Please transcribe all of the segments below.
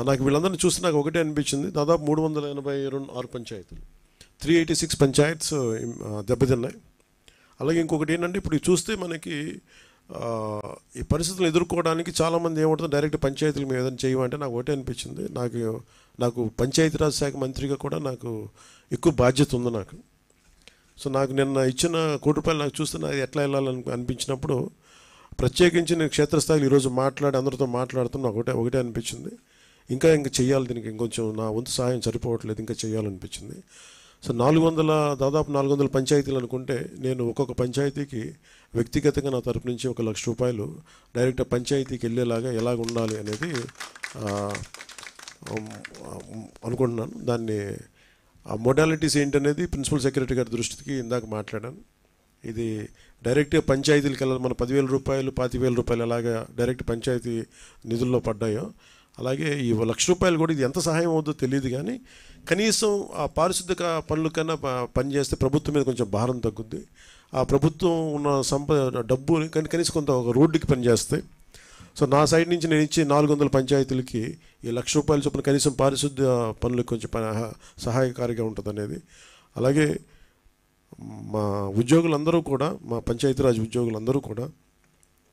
నాకు వీళ్ళందరినీ చూస్తే నాకు ఒకటే అనిపించింది, దాదాపు 386 పంచాయతీలు, 386 పంచాయత్స్ దెబ్బతిన్నాయి. అలాగే ఇంకొకటి ఏంటంటే, ఇప్పుడు చూస్తే మనకి ఈ పరిస్థితులను ఎదుర్కోవడానికి చాలామంది ఏమంటుంది, డైరెక్ట్ పంచాయతీల మీద ఏదైనా చేయమంటే నాకు ఒకటే అనిపించింది, నాకు పంచాయతీరాజ్ శాఖ మంత్రిగా కూడా నాకు ఎక్కువ బాధ్యత ఉంది నాకు. సో నాకు నిన్న ఇచ్చిన ₹1 నాకు చూస్తే నాకు ఎట్లా వెళ్ళాలని అనిపించినప్పుడు, ప్రత్యేకించి నేను క్షేత్రస్థాయిలో ఈరోజు అందరితో మాట్లాడుతున్నా ఒకటే అనిపించింది, ఇంకా చెయ్యాలి, దీనికి ఇంకొంచెం నా వంతు సహాయం సరిపోవట్లేదు, ఇంకా చేయాలనిపించింది. సో దాదాపు 400 పంచాయతీలు అనుకుంటే, నేను ఒక్కొక్క పంచాయతీకి వ్యక్తిగతంగా నా తరపు నుంచి ₹1,00,000 డైరెక్ట్ పంచాయతీకి వెళ్ళేలాగా ఎలాగ ఉండాలి అనేది అనుకుంటున్నాను. దాన్ని ఆ మోడాలిటీస్ ఏంటనేది ప్రిన్సిపల్ సెక్రటరీ గారి దృష్టికి ఇందాక మాట్లాడాను. ఇది డైరెక్ట్గా పంచాయతీలకు వెళ్ళాలి. మన ₹10,000 ₹25,000 ఎలాగా డైరెక్ట్ పంచాయతీ నిధుల్లో పడ్డాయో, అలాగే ఈ ₹1,00,000 కూడా ఇది ఎంత సహాయం అవుతుందో తెలియదు, కానీ కనీసం ఆ పారిశుద్ధ్య పనుల కన్నా పనిచేస్తే ప్రభుత్వం మీద కొంచెం భారం తగ్గుద్ది. ఆ ప్రభుత్వం ఉన్న డబ్బు కనీసం కొంత ఒక రోడ్డుకి పనిచేస్తాయి. సో నా సైడ్ నుంచి నేను ఇచ్చి 400 పంచాయతీలకి ఈ ₹1,00,000 చొప్పున కనీసం పారిశుద్ధ్య పనులకు కొంచెం సహాయకారిగా ఉంటుంది అనేది. అలాగే మా ఉద్యోగులందరూ కూడా, మా పంచాయతీరాజ్ ఉద్యోగులందరూ కూడా,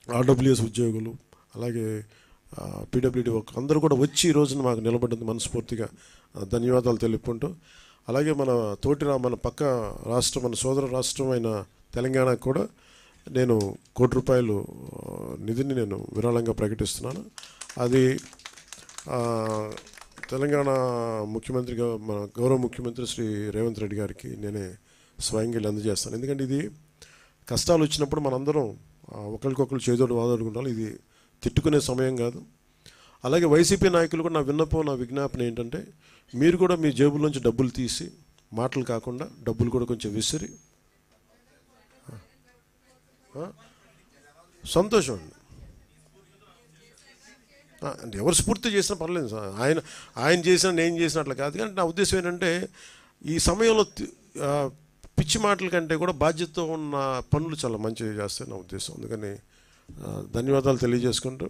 ఆర్డబ్ల్యూఎస్ ఉద్యోగులు, అలాగే పీడబ్ల్యూడీ అందరూ కూడా వచ్చి ఈ రోజున మాకు నిలబడ్డందుకు మనస్ఫూర్తిగా ధన్యవాదాలు తెలుపుకుంటూ, అలాగే మన పక్క రాష్ట్రం, మన సోదర రాష్ట్రమైన తెలంగాణకు కూడా నేను ₹1,00,000 నిధిని నేను విరాళంగా ప్రకటిస్తున్నాను. అది తెలంగాణ ముఖ్యమంత్రిగా మన గౌరవ ముఖ్యమంత్రి శ్రీ రేవంత్ రెడ్డి గారికి నేనే స్వయంగా వెళ్ళి అందజేస్తాను. ఎందుకంటే ఇది కష్టాలు వచ్చినప్పుడు మనందరం ఒకరికొకరు చేదోడు వాదోడుకుంటాం, ఇది తిట్టుకునే సమయం కాదు. అలాగే వైసీపీ నాయకులు కూడా నా విజ్ఞాపన ఏంటంటే, మీరు కూడా మీ జేబుల్లోంచి డబ్బులు తీసి, మాటలు కాకుండా డబ్బులు కూడా కొంచెం విసిరి, సంతోషం అండి. అంటే ఎవరు స్ఫూర్తి చేసినా పర్లేదు సార్, ఆయన చేసినా నేను చేసిన అట్లా కాదు. కానీ నా ఉద్దేశం ఏంటంటే, ఈ సమయంలో పిచ్చి మాటల కంటే కూడా బాధ్యతతో ఉన్న పనులు చాలా మంచిగా చేస్తాయి నా ఉద్దేశం. అందుకని ధన్యవాదాలు తెలియజేసుకుంటూ